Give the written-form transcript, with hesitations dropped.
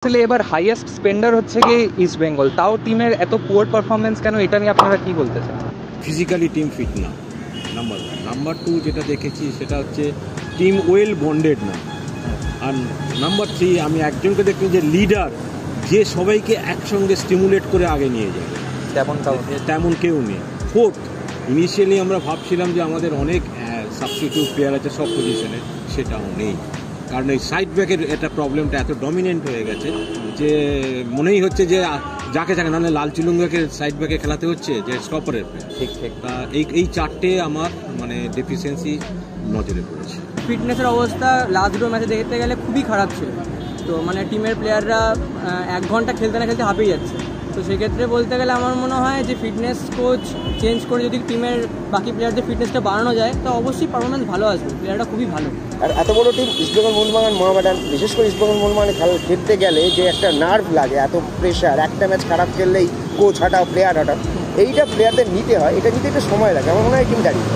আসলে এবার highest spender হচ্ছে কি ইস্ট বেঙ্গল, তাও টিমের এত পুয়ার পারফরমেন্স কেন, এটা নিয়ে আপনারা কি বলতে চান? ফিজিক্যালি টিম ফিট না, নাম্বার ওয়ান। নাম্বার টু যেটা দেখেছি সেটা হচ্ছে টিম ওয়েল বন্ডেড না। আর নাম্বার থ্রি, আমি একজনকে দেখি যে লিডার, যে সবাইকে একসঙ্গে স্টিমুলেট করে আগে নিয়ে যায়, তেমন কেউ নেই। ফোর্থ, ইনিশিয়ালি আমরা ভাবছিলাম যে আমাদের অনেক সাবস্টিটিউট প্লেয়ার আছে সব পজিশনে, সেটাও নেই। কারণ এই সাইড ব্যাকের এটা প্রবলেমটা এত ডমিনেন্ট হয়ে গেছে যে মনেই হচ্ছে যে যাকে যাকে নাহলে লাল চিলুঙ্গাকে সাইড ব্যাকে খেলাতে হচ্ছে যে স্টপারের। ঠিক ঠিক। তা এই চারটে আমার মানে ডেফিসিয়েন্সি নজরে পড়েছে। ফিটনেসের অবস্থা লাস্ট দুটো ম্যাচে দেখতে গেলে খুবই খারাপ ছিল। তো মানে টিমের প্লেয়াররা 1 ঘন্টা খেলতে না খেলতে হাঁপিয়ে যাচ্ছে। তো সেক্ষেত্রে বলতে গেলে আমার মনে হয় যে ফিটনেস কোচ চেঞ্জ করে যদি টিমের বাকি প্লেয়ারদের ফিটনেসটা বাড়ানো যায় তো অবশ্যই পারফরমেন্স ভালো আসবে। প্লেয়াররা খুবই ভালো। আর এত বড় টিম ইস্টবেঙ্গল মোহনবাগান মোহামেডান, বিশেষ করে ইস্টবেঙ্গল মোহনবাগানে খেলতে গেলে যে একটা নার্ভ লাগে, এত প্রেশার, একটা ম্যাচ খারাপ খেললেই কোচ হটাও প্লেয়ার হটাও, এইটা প্লেয়ারদের নিতে হয়, এটা নিতে একটু সময় লাগে। আমার মনে হয় টিম দাঁড়িয়ে